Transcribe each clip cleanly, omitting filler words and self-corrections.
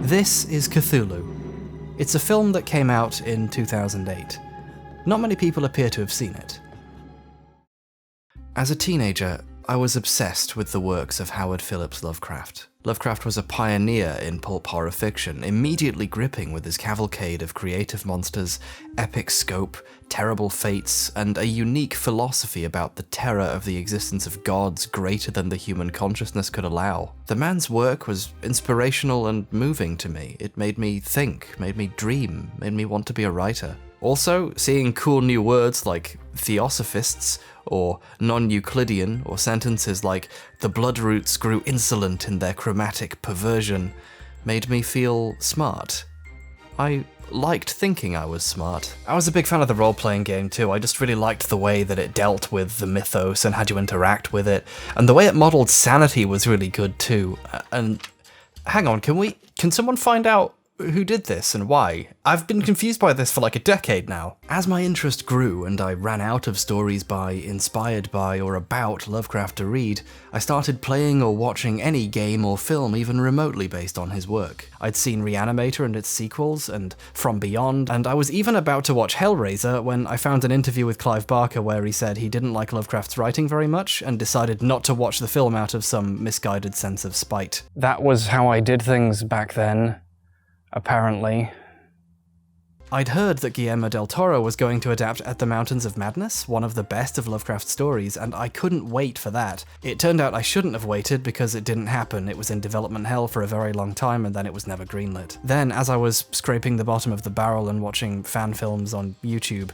This is Cthulhu. It's a film that came out in 2008. Not many people appear to have seen it. As a teenager, I was obsessed with the works of Howard Phillips Lovecraft. Lovecraft was a pioneer in pulp horror fiction, immediately gripping with his cavalcade of creative monsters, epic scope, terrible fates, and a unique philosophy about the terror of the existence of gods greater than the human consciousness could allow. The man's work was inspirational and moving to me. It made me think, made me dream, made me want to be a writer. Also, seeing cool new words like theosophists, or non-Euclidean, or sentences like the bloodroots grew insolent in their chromatic perversion, made me feel smart. I liked thinking I was smart. I was a big fan of the role-playing game too. I just really liked the way that it dealt with the mythos and had you interact with it, and the way it modelled sanity was really good too. And hang on, can someone find out who did this and why? I've been confused by this for like a decade now. As my interest grew and I ran out of stories by, inspired by, or about Lovecraft to read, I started playing or watching any game or film even remotely based on his work. I'd seen Reanimator and its sequels, and From Beyond, and I was even about to watch Hellraiser when I found an interview with Clive Barker where he said he didn't like Lovecraft's writing very much and decided not to watch the film out of some misguided sense of spite. That was how I did things back then. Apparently. I'd heard that Guillermo del Toro was going to adapt At the Mountains of Madness, one of the best of Lovecraft's stories, and I couldn't wait for that. It turned out I shouldn't have waited because it didn't happen. It was in development hell for a very long time and then it was never greenlit. Then, as I was scraping the bottom of the barrel and watching fan films on YouTube,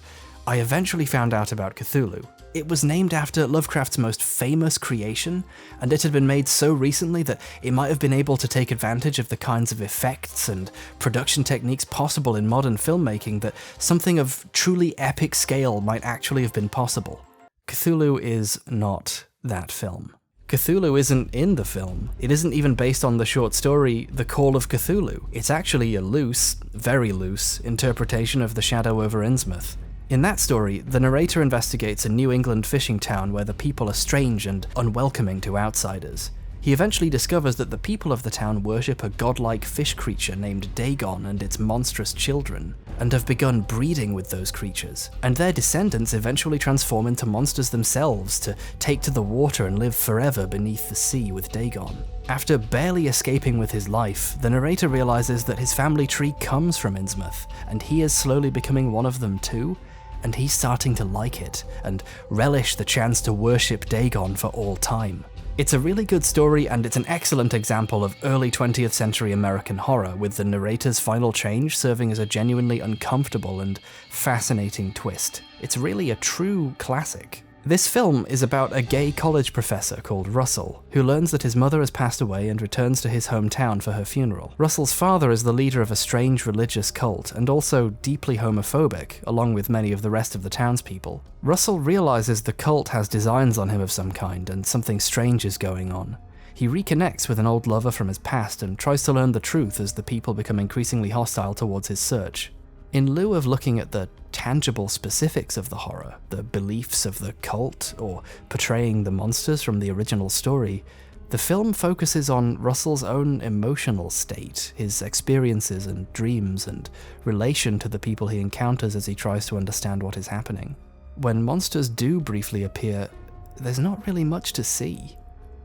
I eventually found out about Cthulhu. It was named after Lovecraft's most famous creation, and it had been made so recently that it might have been able to take advantage of the kinds of effects and production techniques possible in modern filmmaking that something of truly epic scale might actually have been possible. Cthulhu is not that film. Cthulhu isn't in the film. It isn't even based on the short story The Call of Cthulhu. It's actually a loose, very loose, interpretation of The Shadow over Innsmouth. In that story, the narrator investigates a New England fishing town where the people are strange and unwelcoming to outsiders. He eventually discovers that the people of the town worship a godlike fish creature named Dagon and its monstrous children, and have begun breeding with those creatures, and their descendants eventually transform into monsters themselves to take to the water and live forever beneath the sea with Dagon. After barely escaping with his life, the narrator realizes that his family tree comes from Innsmouth, and he is slowly becoming one of them too, and he's starting to like it, and relish the chance to worship Dagon for all time. It's a really good story, and it's an excellent example of early 20th century American horror, with the narrator's final change serving as a genuinely uncomfortable and fascinating twist. It's really a true classic. This film is about a gay college professor called Russell, who learns that his mother has passed away and returns to his hometown for her funeral. Russell's father is the leader of a strange religious cult, and also deeply homophobic, along with many of the rest of the townspeople. Russell realizes the cult has designs on him of some kind, and something strange is going on. He reconnects with an old lover from his past and tries to learn the truth as the people become increasingly hostile towards his search. In lieu of looking at the tangible specifics of the horror, the beliefs of the cult, or portraying the monsters from the original story, the film focuses on Russell's own emotional state, his experiences and dreams, and relation to the people he encounters as he tries to understand what is happening. When monsters do briefly appear, there's not really much to see.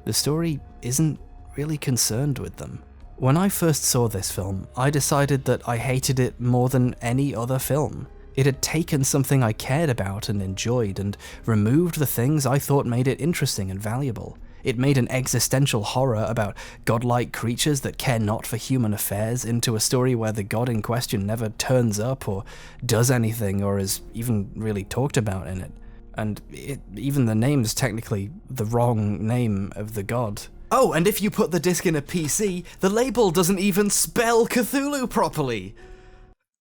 The story isn't really concerned with them. When I first saw this film, I decided that I hated it more than any other film. It had taken something I cared about and enjoyed and removed the things I thought made it interesting and valuable. It made an existential horror about godlike creatures that care not for human affairs into a story where the god in question never turns up or does anything or is even really talked about in it. And even the name's technically the wrong name of the god. Oh, and if you put the disc in a PC, the label doesn't even spell Cthulhu properly!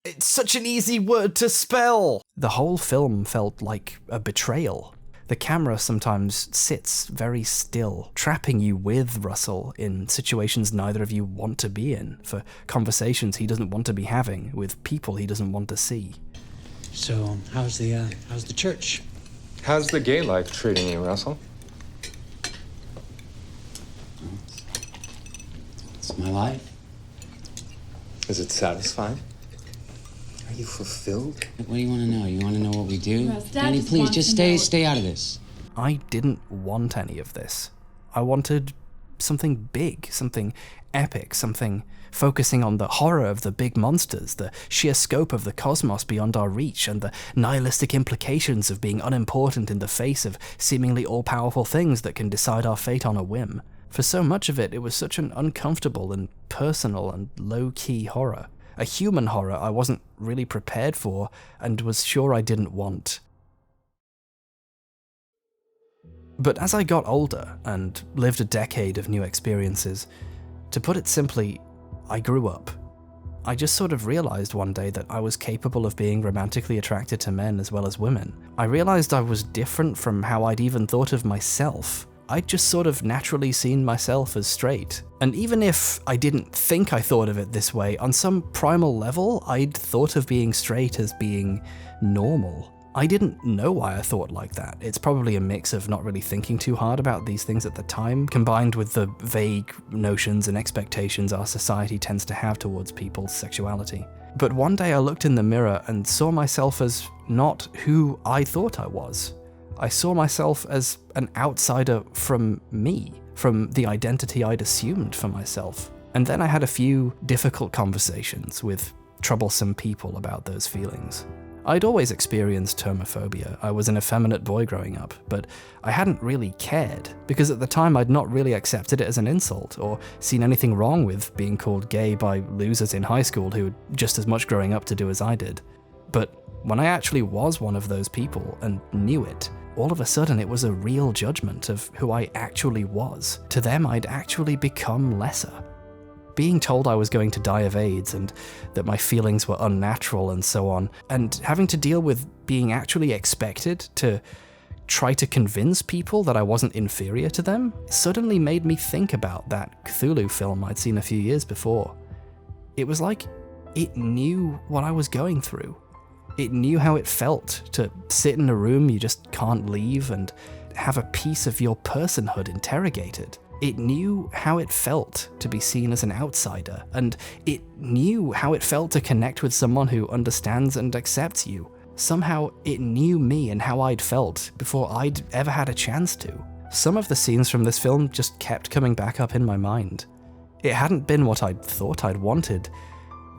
It's such an easy word to spell! The whole film felt like a betrayal. The camera sometimes sits very still, trapping you with Russell in situations neither of you want to be in, for conversations he doesn't want to be having, with people he doesn't want to see. So, how's the church? How's the gay life treating you, Russell? It's my life. Is it satisfying? Are you fulfilled? What do you want to know? You want to know what we do? Russ, Dad Danny, just please, wants just to stay know. out of this. I didn't want any of this. I wanted something big, something epic, something focusing on the horror of the big monsters, the sheer scope of the cosmos beyond our reach, and the nihilistic implications of being unimportant in the face of seemingly all-powerful things that can decide our fate on a whim. For so much of it, it was such an uncomfortable and personal and low-key horror. A human horror I wasn't really prepared for and was sure I didn't want. But as I got older and lived a decade of new experiences, to put it simply, I grew up. I just sort of realized one day that I was capable of being romantically attracted to men as well as women. I realized I was different from how I'd even thought of myself. I'd just sort of naturally seen myself as straight. And even if I didn't think I thought of it this way, on some primal level, I'd thought of being straight as being normal. I didn't know why I thought like that. It's probably a mix of not really thinking too hard about these things at the time, combined with the vague notions and expectations our society tends to have towards people's sexuality. But one day I looked in the mirror and saw myself as not who I thought I was. I saw myself as an outsider from me, from the identity I'd assumed for myself. And then I had a few difficult conversations with troublesome people about those feelings. I'd always experienced homophobia. I was an effeminate boy growing up, but I hadn't really cared, because at the time I'd not really accepted it as an insult, or seen anything wrong with being called gay by losers in high school who had just as much growing up to do as I did. But when I actually was one of those people and knew it, all of a sudden it was a real judgment of who I actually was. To them, I'd actually become lesser. Being told I was going to die of AIDS and that my feelings were unnatural and so on, and having to deal with being actually expected to try to convince people that I wasn't inferior to them, suddenly made me think about that Cthulhu film I'd seen a few years before. It was like it knew what I was going through. It knew how it felt to sit in a room you just can't leave and have a piece of your personhood interrogated. It knew how it felt to be seen as an outsider, and it knew how it felt to connect with someone who understands and accepts you. Somehow, it knew me and how I'd felt before I'd ever had a chance to. Some of the scenes from this film just kept coming back up in my mind. It hadn't been what I'd thought I'd wanted,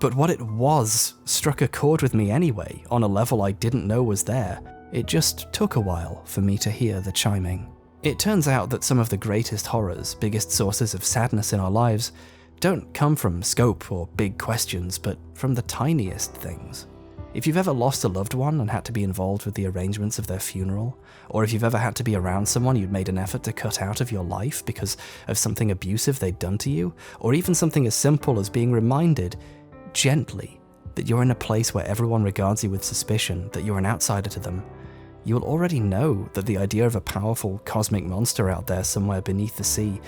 but what it was struck a chord with me anyway, on a level I didn't know was there. It just took a while for me to hear the chiming. It turns out that some of the greatest horrors, biggest sources of sadness in our lives, don't come from scope or big questions, but from the tiniest things. If you've ever lost a loved one and had to be involved with the arrangements of their funeral, or if you've ever had to be around someone you'd made an effort to cut out of your life because of something abusive they'd done to you, or even something as simple as being reminded, gently, that you're in a place where everyone regards you with suspicion, that you're an outsider to them, you'll already know that the idea of a powerful cosmic monster out there somewhere beneath the sea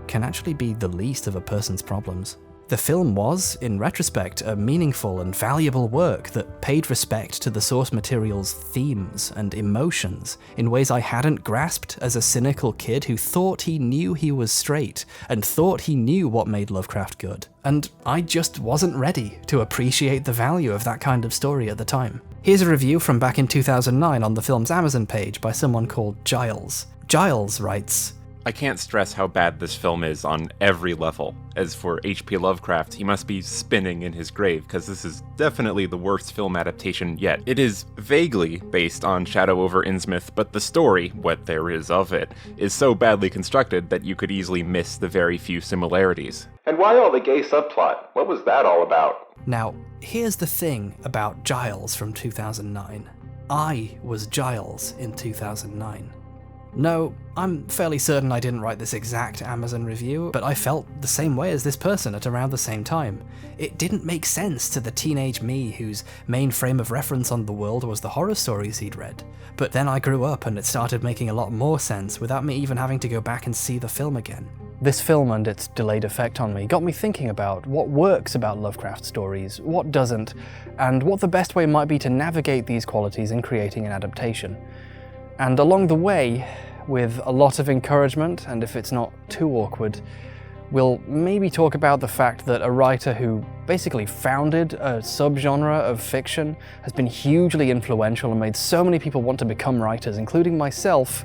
can actually be the least of a person's problems. The film was, in retrospect, a meaningful and valuable work that paid respect to the source material's themes and emotions in ways I hadn't grasped as a cynical kid who thought he knew he was straight and thought he knew what made Lovecraft good. And I just wasn't ready to appreciate the value of that kind of story at the time. Here's a review from back in 2009 on the film's Amazon page by someone called Giles. Giles writes, I can't stress how bad this film is on every level. As for H.P. Lovecraft, he must be spinning in his grave, because this is definitely the worst film adaptation yet. It is vaguely based on Shadow over Innsmouth, but the story, what there is of it, is so badly constructed that you could easily miss the very few similarities. And why all the gay subplot? What was that all about? Now, here's the thing about Giles from 2009. I was Giles in 2009. No, I'm fairly certain I didn't write this exact Amazon review, but I felt the same way as this person at around the same time. It didn't make sense to the teenage me whose main frame of reference on the world was the horror stories he'd read. But then I grew up and it started making a lot more sense without me even having to go back and see the film again. This film and its delayed effect on me got me thinking about what works about Lovecraft stories, what doesn't, and what the best way might be to navigate these qualities in creating an adaptation. And along the way, with a lot of encouragement, and if it's not too awkward, We'll maybe talk about the fact that a writer who basically founded a subgenre of fiction, has been hugely influential and made so many people want to become writers, including myself,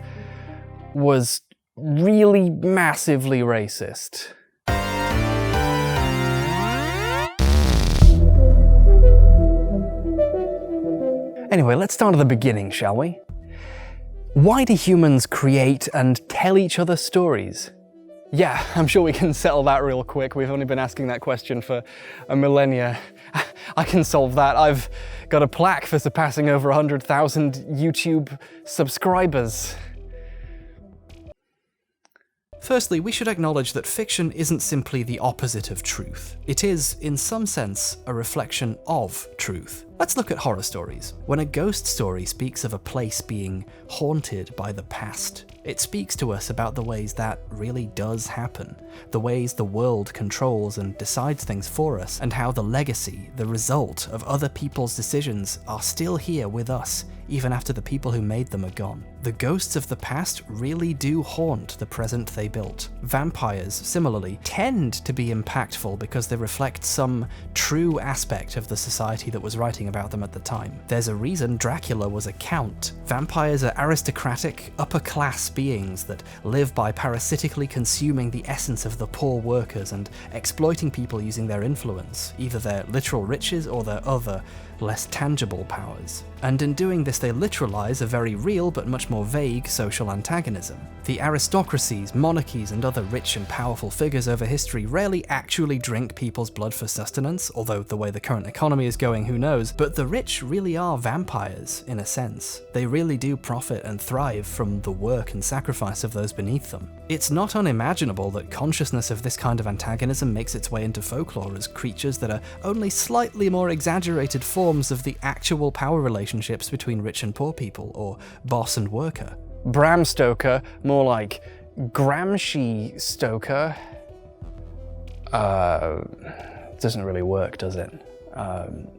was really massively racist. Anyway, let's start at the beginning, shall we? Why do humans create and tell each other stories? Yeah, I'm sure we can settle that real quick. We've only been asking that question for a millennia. I can solve that. I've got a plaque for surpassing over 100,000 YouTube subscribers. Firstly, we should acknowledge that fiction isn't simply the opposite of truth. It is, in some sense, a reflection of truth. Let's look at horror stories. When a ghost story speaks of a place being haunted by the past, it speaks to us about the ways that really does happen, the ways the world controls and decides things for us, and how the legacy, the result of other people's decisions are still here with us, even after the people who made them are gone. The ghosts of the past really do haunt the present they built. Vampires, similarly, tend to be impactful because they reflect some true aspect of the society that was writing about them at the time. There's a reason Dracula was a count. Vampires are aristocratic, upper-class beings that live by parasitically consuming the essence of the poor workers and exploiting people using their influence, either their literal riches or their other, less tangible powers. And in doing this, they literalize a very real but much more vague social antagonism. The aristocracies, monarchies, and other rich and powerful figures over history rarely actually drink people's blood for sustenance, although the way the current economy is going, who knows, but the rich really are vampires, in a sense. They really do profit and thrive from the work and sacrifice of those beneath them. It's not unimaginable that consciousness of this kind of antagonism makes its way into folklore as creatures that are only slightly more exaggerated forms of the actual power relationships between rich and poor people, or boss and worker. Bram Stoker, more like Gramsci Stoker. Doesn't really work, does it?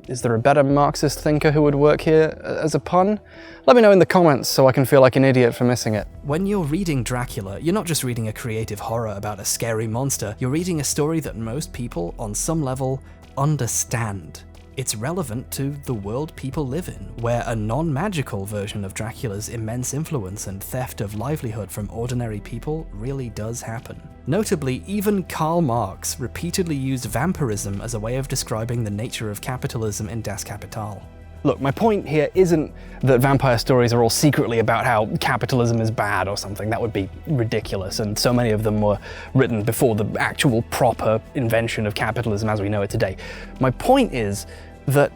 Is there a better Marxist thinker who would work here as a pun? Let me know in the comments so I can feel like an idiot for missing it. When you're reading Dracula, you're not just reading a creative horror about a scary monster, you're reading a story that most people, on some level, understand. It's relevant to the world people live in, where a non-magical version of Dracula's immense influence and theft of livelihood from ordinary people really does happen. Notably, even Karl Marx repeatedly used vampirism as a way of describing the nature of capitalism in Das Kapital. Look, my point here isn't that vampire stories are all secretly about how capitalism is bad or something. That would be ridiculous, and so many of them were written before the actual proper invention of capitalism as we know it today. My point is that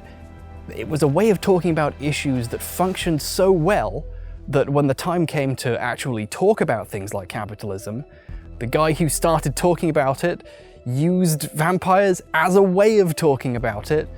it was a way of talking about issues that functioned so well that when the time came to actually talk about things like capitalism, the guy who started talking about it used vampires as a way of talking about it,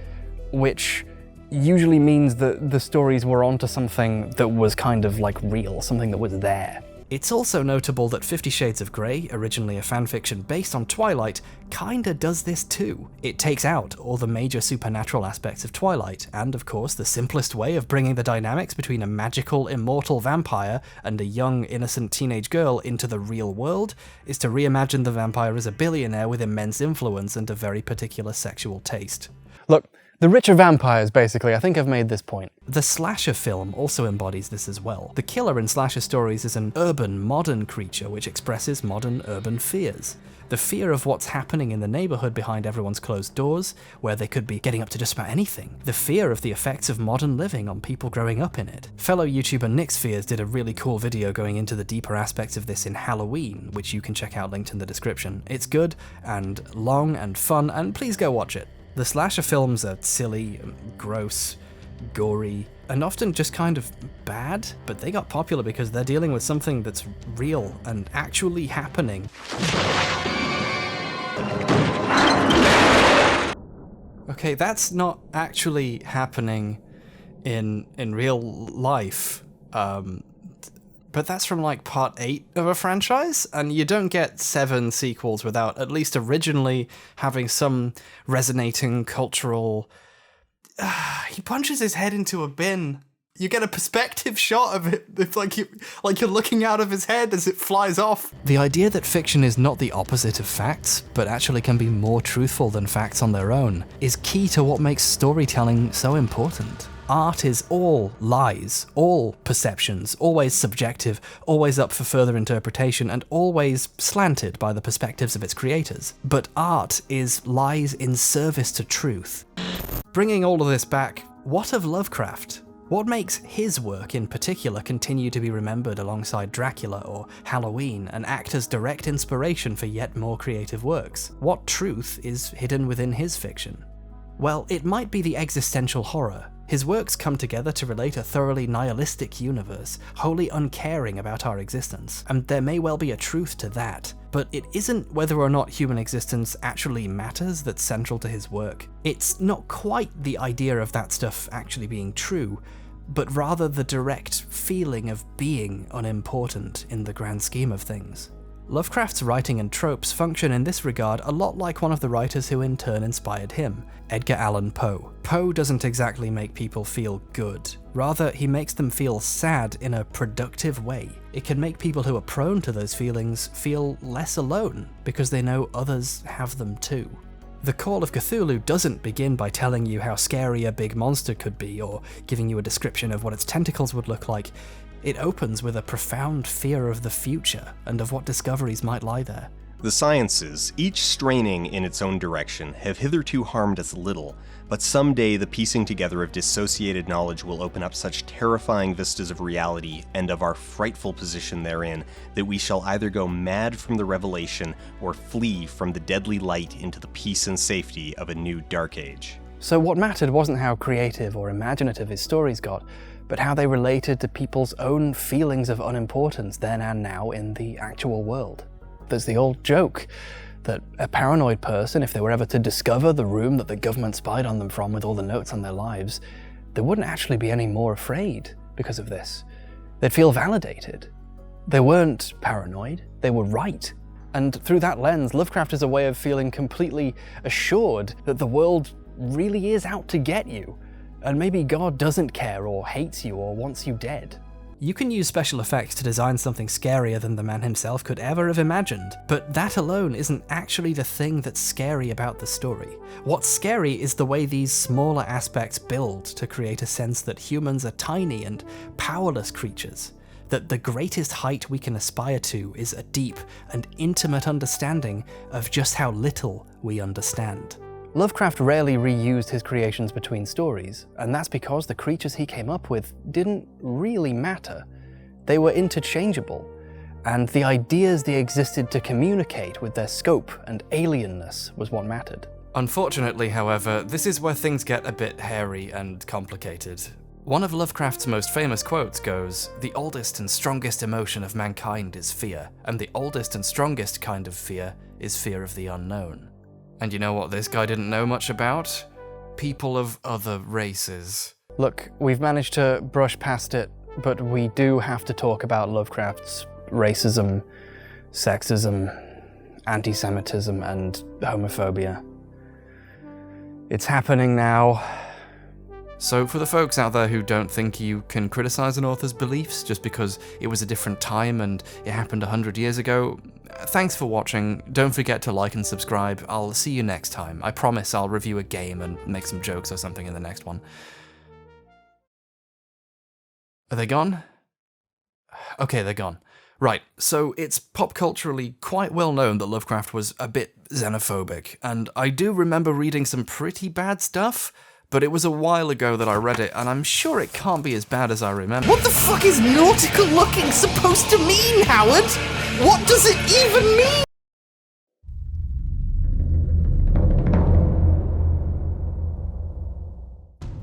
which usually means that the stories were onto something that was kind of like real, something that was there. It's also notable that 50 Shades of Grey, originally a fanfiction based on Twilight, kinda does this too. It takes out all the major supernatural aspects of Twilight, and of course the simplest way of bringing the dynamics between a magical, immortal vampire and a young, innocent teenage girl into the real world is to reimagine the vampire as a billionaire with immense influence and a very particular sexual taste. Look, the rich are vampires, basically. I think I've made this point. The slasher film also embodies this as well. The killer in slasher stories is an urban, modern creature which expresses modern urban fears. The fear of what's happening in the neighborhood behind everyone's closed doors, where they could be getting up to just about anything. The fear of the effects of modern living on people growing up in it. Fellow YouTuber Nick Spheres did a really cool video going into the deeper aspects of this in Halloween, which you can check out linked in the description. It's good, and long, and fun, and please go watch it. The slasher films are silly, gross, gory, and often just kind of bad, but they got popular because they're dealing with something that's real and actually happening. Okay, that's not actually happening in real life. But that's from like part 8 of a franchise, and you don't get 7 sequels without at least originally having some resonating cultural... He punches his head into a bin. You get a perspective shot of it. It's like you're looking out of his head as it flies off. The idea that fiction is not the opposite of facts, but actually can be more truthful than facts on their own, is key to what makes storytelling so important. Art is all lies, all perceptions, always subjective, always up for further interpretation, and always slanted by the perspectives of its creators. But art is lies in service to truth. Bringing all of this back, what of Lovecraft? What makes his work in particular continue to be remembered alongside Dracula or Halloween and act as direct inspiration for yet more creative works? What truth is hidden within his fiction? Well, it might be the existential horror. His works come together to relate a thoroughly nihilistic universe, wholly uncaring about our existence, and there may well be a truth to that. But it isn't whether or not human existence actually matters that's central to his work. It's not quite the idea of that stuff actually being true, but rather the direct feeling of being unimportant in the grand scheme of things. Lovecraft's writing and tropes function in this regard a lot like one of the writers who in turn inspired him, Edgar Allan Poe. Poe doesn't exactly make people feel good. Rather, he makes them feel sad in a productive way. It can make people who are prone to those feelings feel less alone, because they know others have them too. The Call of Cthulhu doesn't begin by telling you how scary a big monster could be, or giving you a description of what its tentacles would look like. It opens with a profound fear of the future, and of what discoveries might lie there. The sciences, each straining in its own direction, have hitherto harmed us little, but someday the piecing together of dissociated knowledge will open up such terrifying vistas of reality and of our frightful position therein that we shall either go mad from the revelation or flee from the deadly light into the peace and safety of a new dark age. So what mattered wasn't how creative or imaginative his stories got, but how they related to people's own feelings of unimportance then and now in the actual world. There's the old joke that a paranoid person, if they were ever to discover the room that the government spied on them from with all the notes on their lives, they wouldn't actually be any more afraid because of this. They'd feel validated. They weren't paranoid, they were right. And through that lens, Lovecraft is a way of feeling completely assured that the world really is out to get you. And maybe God doesn't care or hates you or wants you dead. You can use special effects to design something scarier than the man himself could ever have imagined, but that alone isn't actually the thing that's scary about the story. What's scary is the way these smaller aspects build to create a sense that humans are tiny and powerless creatures, that the greatest height we can aspire to is a deep and intimate understanding of just how little we understand. Lovecraft rarely reused his creations between stories, and that's because the creatures he came up with didn't really matter. They were interchangeable, and the ideas they existed to communicate with their scope and alienness was what mattered. Unfortunately, however, this is where things get a bit hairy and complicated. One of Lovecraft's most famous quotes goes, "The oldest and strongest emotion of mankind is fear, and the oldest and strongest kind of fear is fear of the unknown." And you know what this guy didn't know much about? People of other races. Look, we've managed to brush past it, but we do have to talk about Lovecraft's racism, sexism, anti-Semitism, and homophobia. It's happening now. So for the folks out there who don't think you can criticize an author's beliefs just because it was a different time and it happened 100 years ago, thanks for watching. Don't forget to like and subscribe. I'll see you next time. I promise I'll review a game and make some jokes or something in the next one. Are they gone? Okay, they're gone. Right, so it's pop culturally quite well known that Lovecraft was a bit xenophobic, and I do remember reading some pretty bad stuff, but it was a while ago that I read it, and I'm sure it can't be as bad as I remember. What the fuck is nautical looking supposed to mean, Howard? What does it even mean?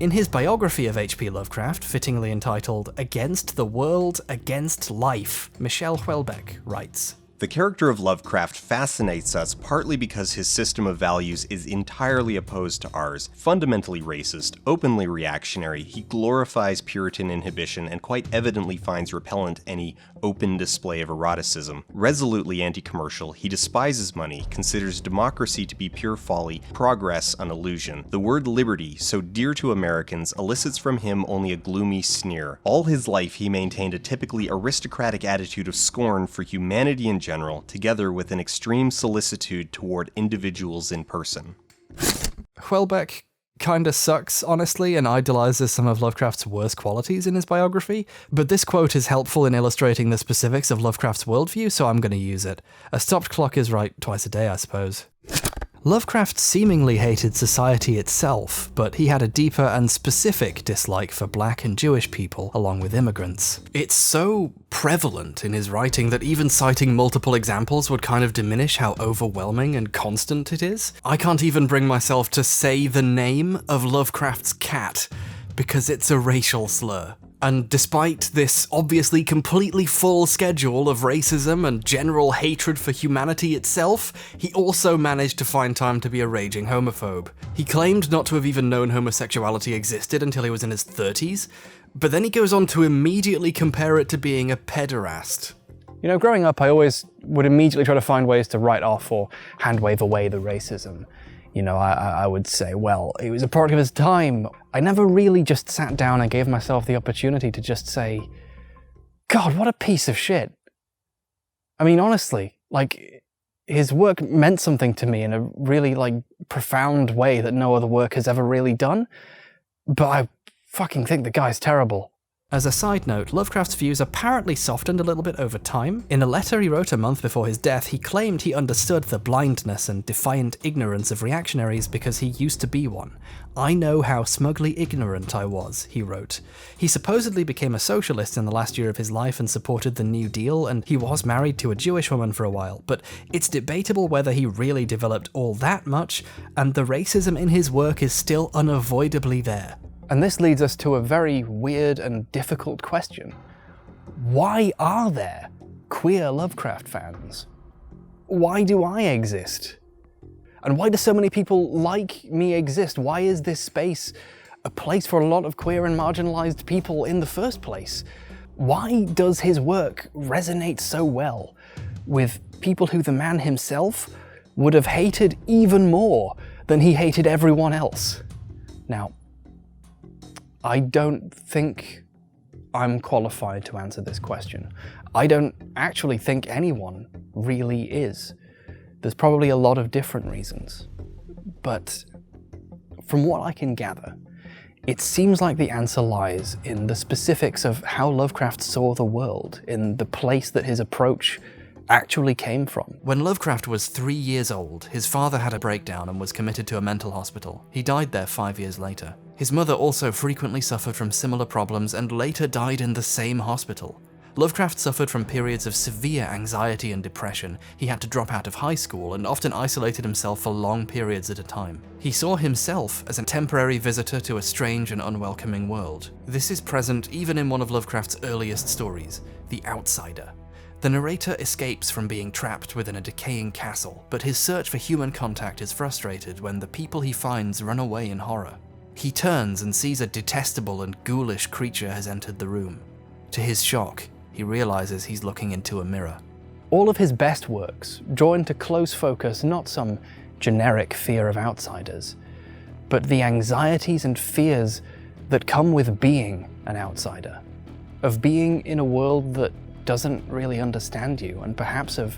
In his biography of H.P. Lovecraft, fittingly entitled Against the World, Against Life, Michel Houellebecq writes, The character of Lovecraft fascinates us partly because his system of values is entirely opposed to ours. Fundamentally racist, openly reactionary, he glorifies Puritan inhibition and quite evidently finds repellent any open display of eroticism. Resolutely anti-commercial, he despises money, considers democracy to be pure folly, progress an illusion. The word liberty, so dear to Americans, elicits from him only a gloomy sneer. All his life he maintained a typically aristocratic attitude of scorn for humanity in general, together with an extreme solicitude toward individuals in person. Houellebecq kinda sucks, honestly, and idolizes some of Lovecraft's worst qualities in his biography, but this quote is helpful in illustrating the specifics of Lovecraft's worldview, so I'm gonna use it. A stopped clock is right twice a day, I suppose. Lovecraft seemingly hated society itself, but he had a deeper and specific dislike for black and Jewish people, along with immigrants. It's so prevalent in his writing that even citing multiple examples would kind of diminish how overwhelming and constant it is. I can't even bring myself to say the name of Lovecraft's cat, because it's a racial slur. And despite this obviously completely full schedule of racism and general hatred for humanity itself, he also managed to find time to be a raging homophobe. He claimed not to have even known homosexuality existed until he was in his 30s, but then he goes on to immediately compare it to being a pederast. You know, growing up, I always would immediately try to find ways to write off or hand wave away the racism. You know, I would say, well, it was a product of his time. I never really just sat down and gave myself the opportunity to just say, God, what a piece of shit. I mean, honestly, like, his work meant something to me in a really, like, profound way that no other work has ever really done. But I fucking think the guy's terrible. As a side note, Lovecraft's views apparently softened a little bit over time. In a letter he wrote a month before his death, he claimed he understood the blindness and defiant ignorance of reactionaries because he used to be one. I know how smugly ignorant I was, he wrote. He supposedly became a socialist in the last year of his life and supported the New Deal, and he was married to a Jewish woman for a while, but it's debatable whether he really developed all that much, and the racism in his work is still unavoidably there. And this leads us to a very weird and difficult question. Why are there queer Lovecraft fans? Why do I exist? And why do so many people like me exist? Why is this space a place for a lot of queer and marginalized people in the first place? Why does his work resonate so well with people who the man himself would have hated even more than he hated everyone else? Now, I don't think I'm qualified to answer this question. I don't actually think anyone really is. There's probably a lot of different reasons. But from what I can gather, it seems like the answer lies in the specifics of how Lovecraft saw the world, in the place that his approach actually came from. When Lovecraft was 3 years old, his father had a breakdown and was committed to a mental hospital. He died there 5 years later. His mother also frequently suffered from similar problems and later died in the same hospital. Lovecraft suffered from periods of severe anxiety and depression. He had to drop out of high school and often isolated himself for long periods at a time. He saw himself as a temporary visitor to a strange and unwelcoming world. This is present even in one of Lovecraft's earliest stories, The Outsider. The narrator escapes from being trapped within a decaying castle, but his search for human contact is frustrated when the people he finds run away in horror. He turns and sees a detestable and ghoulish creature has entered the room. To his shock, he realizes he's looking into a mirror. All of his best works draw into close focus not some generic fear of outsiders, but the anxieties and fears that come with being an outsider, of being in a world that doesn't really understand you, and perhaps of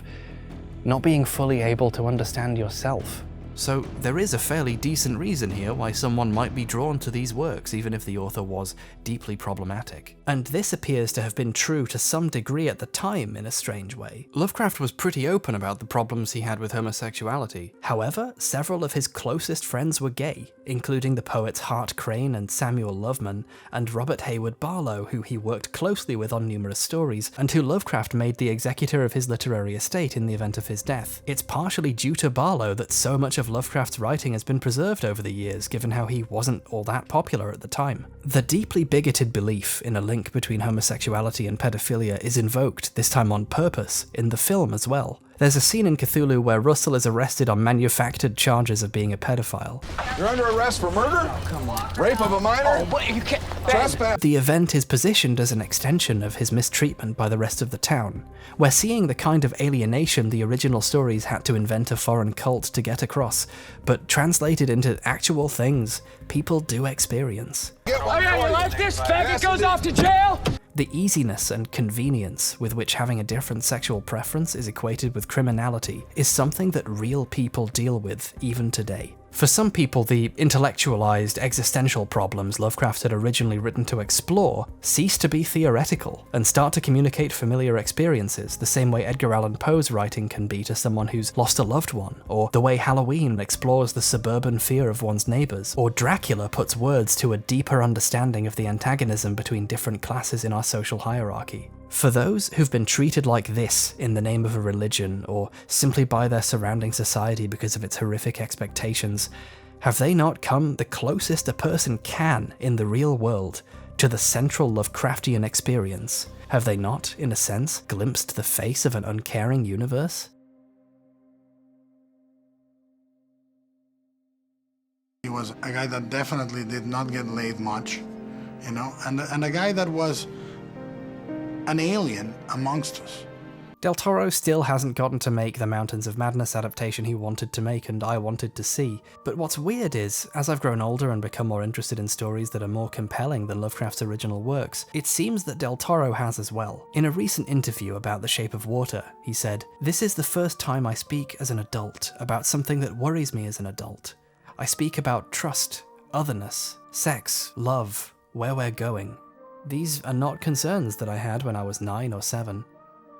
not being fully able to understand yourself. So there is a fairly decent reason here why someone might be drawn to these works, even if the author was deeply problematic. And this appears to have been true to some degree at the time in a strange way. Lovecraft was pretty open about the problems he had with homosexuality. However, several of his closest friends were gay, including the poets Hart Crane and Samuel Loveman, and Robert Hayward Barlow, who he worked closely with on numerous stories, and who Lovecraft made the executor of his literary estate in the event of his death. It's partially due to Barlow that so much of Lovecraft's writing has been preserved over the years, given how he wasn't all that popular at the time. The deeply bigoted belief in a link between homosexuality and pedophilia is invoked, this time on purpose, in the film as well. There's a scene in Cthulhu where Russell is arrested on manufactured charges of being a pedophile. You're under arrest for murder? Oh, come on. Rape of a minor? Oh, you can't... Trespass. The event is positioned as an extension of his mistreatment by the rest of the town. We're seeing the kind of alienation the original stories had to invent a foreign cult to get across, but translated into actual things people do experience. Oh yeah, you like this? Faggot goes off to jail? The easiness and convenience with which having a different sexual preference is equated with criminality is something that real people deal with even today. For some people, the intellectualized existential problems Lovecraft had originally written to explore cease to be theoretical and start to communicate familiar experiences, the same way Edgar Allan Poe's writing can be to someone who's lost a loved one, or the way Halloween explores the suburban fear of one's neighbors, or Dracula puts words to a deeper understanding of the antagonism between different classes in our social hierarchy. For those who've been treated like this in the name of a religion, or simply by their surrounding society because of its horrific expectations, have they not come the closest a person can in the real world to the central Lovecraftian experience? Have they not, in a sense, glimpsed the face of an uncaring universe? He was a guy that definitely did not get laid much, you know, and a guy that was an alien amongst us. Del Toro still hasn't gotten to make the Mountains of Madness adaptation he wanted to make and I wanted to see. But what's weird is, as I've grown older and become more interested in stories that are more compelling than Lovecraft's original works, it seems that Del Toro has as well. In a recent interview about The Shape of Water, he said, "This is the first time I speak as an adult about something that worries me as an adult. I speak about trust, otherness, sex, love, where we're going. These are not concerns that I had when I was 9 or 7.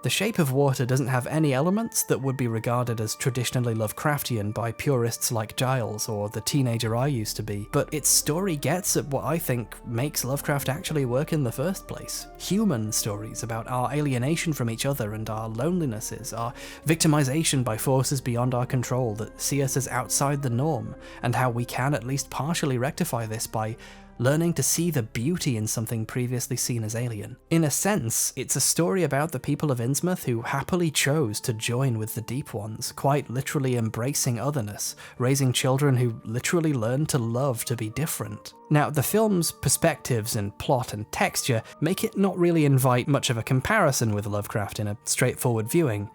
The Shape of Water doesn't have any elements that would be regarded as traditionally Lovecraftian by purists like Giles or the teenager I used to be, but its story gets at what I think makes Lovecraft actually work in the first place. Human stories about our alienation from each other and our lonelinesses, our victimization by forces beyond our control that see us as outside the norm, and how we can at least partially rectify this by learning to see the beauty in something previously seen as alien. In a sense, it's a story about the people of Innsmouth who happily chose to join with the Deep Ones, quite literally embracing otherness, raising children who literally learned to love to be different. Now, the film's perspectives and plot and texture make it not really invite much of a comparison with Lovecraft in a straightforward viewing,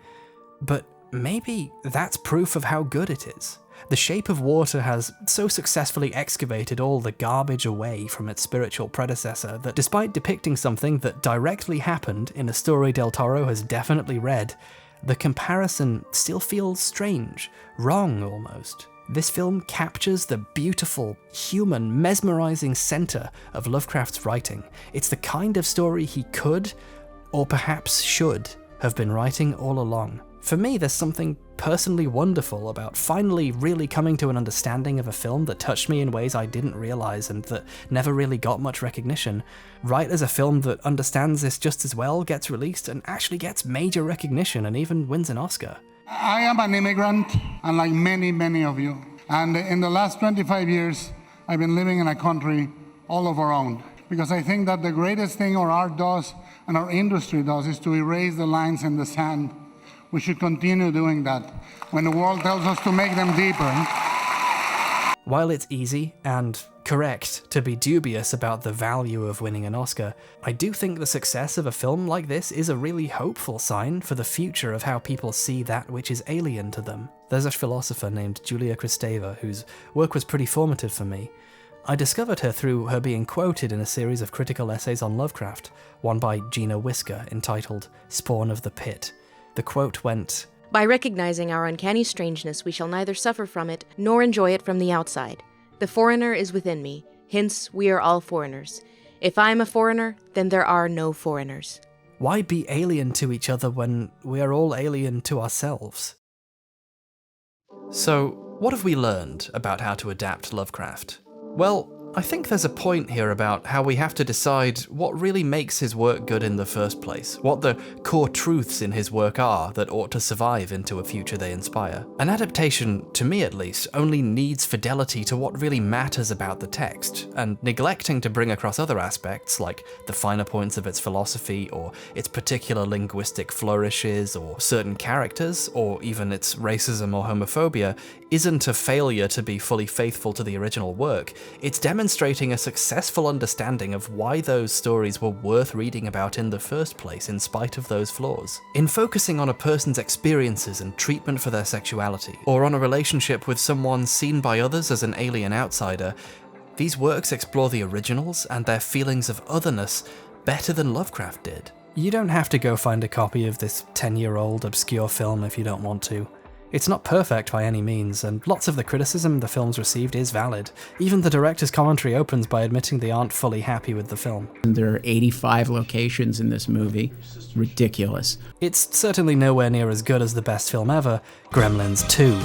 but maybe that's proof of how good it is. The Shape of Water has so successfully excavated all the garbage away from its spiritual predecessor that despite depicting something that directly happened in a story Del Toro has definitely read, the comparison still feels strange, wrong almost. This film captures the beautiful, human, mesmerizing center of Lovecraft's writing. It's the kind of story he could, or perhaps should, have been writing all along. For me, there's something personally wonderful about finally really coming to an understanding of a film that touched me in ways I didn't realize and that never really got much recognition, right as a film that understands this just as well gets released and actually gets major recognition and even wins an Oscar. I am an immigrant, unlike many of you. And in the last 25 years, I've been living in a country all of our own. Because I think that the greatest thing our art does and our industry does is to erase the lines in the sand. We should continue doing that when the world tells us to make them deeper. While it's easy and correct to be dubious about the value of winning an Oscar, I do think the success of a film like this is a really hopeful sign for the future of how people see that which is alien to them. There's a philosopher named Julia Kristeva whose work was pretty formative for me. I discovered her through her being quoted in a series of critical essays on Lovecraft, one by Gina Whisker entitled Spawn of the Pit. The quote went, "By recognizing our uncanny strangeness, we shall neither suffer from it nor enjoy it from the outside. The foreigner is within me, hence we are all foreigners. If I am a foreigner, then there are no foreigners." Why be alien to each other when we are all alien to ourselves? So, what have we learned about how to adapt Lovecraft? Well, I think there's a point here about how we have to decide what really makes his work good in the first place, what the core truths in his work are that ought to survive into a future they inspire. An adaptation, to me at least, only needs fidelity to what really matters about the text, and neglecting to bring across other aspects, like the finer points of its philosophy, or its particular linguistic flourishes, or certain characters, or even its racism or homophobia, isn't a failure to be fully faithful to the original work. It's demonstrating a successful understanding of why those stories were worth reading about in the first place in spite of those flaws. In focusing on a person's experiences and treatment for their sexuality, or on a relationship with someone seen by others as an alien outsider, these works explore the originals and their feelings of otherness better than Lovecraft did. You don't have to go find a copy of this 10-year-old obscure film if you don't want to. It's not perfect by any means, and lots of the criticism the film's received is valid. Even the director's commentary opens by admitting they aren't fully happy with the film. There are 85 locations in this movie. Ridiculous. It's certainly nowhere near as good as the best film ever, Gremlins 2.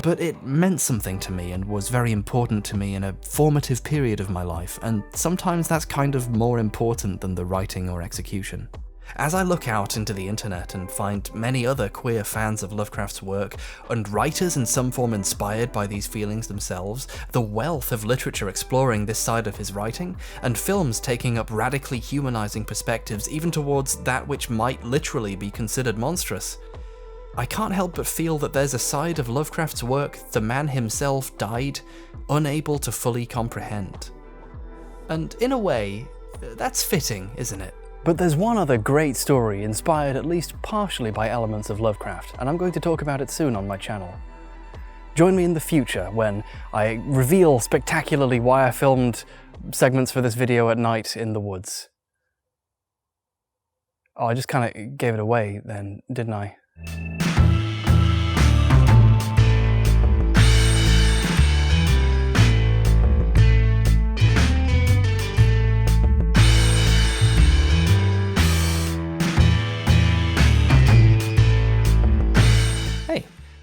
But it meant something to me and was very important to me in a formative period of my life, and sometimes that's kind of more important than the writing or execution. As I look out into the internet and find many other queer fans of Lovecraft's work, and writers in some form inspired by these feelings themselves, the wealth of literature exploring this side of his writing, and films taking up radically humanizing perspectives even towards that which might literally be considered monstrous, I can't help but feel that there's a side of Lovecraft's work the man himself died unable to fully comprehend. And in a way, that's fitting, isn't it? But there's one other great story inspired at least partially by elements of Lovecraft, and I'm going to talk about it soon on my channel. Join me in the future when I reveal spectacularly why I filmed segments for this video at night in the woods. Oh, I just kind of gave it away then, didn't I?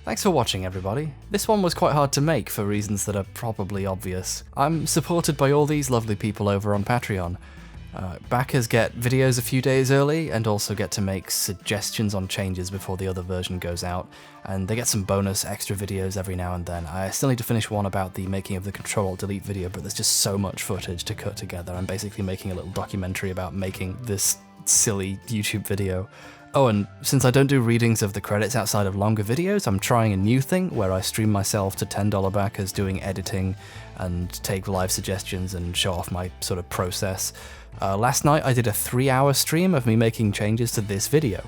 Thanks for watching, everybody. This one was quite hard to make for reasons that are probably obvious. I'm supported by all these lovely people over on Patreon. Backers get videos a few days early and also get to make suggestions on changes before the other version goes out, and they get some bonus extra videos every now and then. I still need to finish one about the making of the Control-Alt-Delete video, but there's just so much footage to cut together. I'm basically making a little documentary about making this silly YouTube video. Oh, and since I don't do readings of the credits outside of longer videos, I'm trying a new thing where I stream myself to $10 backers doing editing and take live suggestions and show off my sort of process. Last night I did a 3-hour stream of me making changes to this video.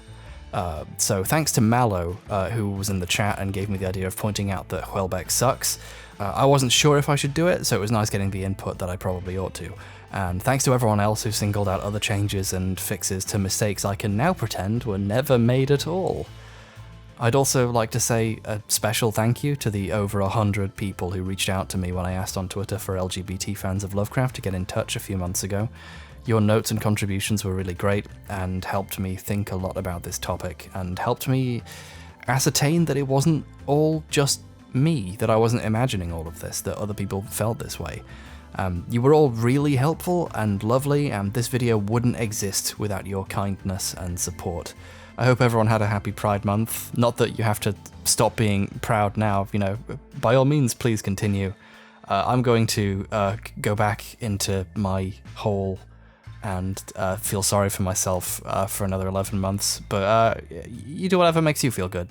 So thanks to Mallow, who was in the chat and gave me the idea of pointing out that Houellebecq sucks. I wasn't sure if I should do it, so it was nice getting the input that I probably ought to. And thanks to everyone else who singled out other changes and fixes to mistakes I can now pretend were never made at all. I'd also like to say a special thank you to the over 100 people who reached out to me when I asked on Twitter for LGBT fans of Lovecraft to get in touch a few months ago. Your notes and contributions were really great and helped me think a lot about this topic and helped me ascertain that it wasn't all just me, that I wasn't imagining all of this, that other people felt this way. You were all really helpful and lovely, and this video wouldn't exist without your kindness and support. I hope everyone had a happy Pride Month. Not that you have to stop being proud now, you know, by all means, please continue. I'm going to go back into my hole and feel sorry for myself for another 11 months, but you do whatever makes you feel good.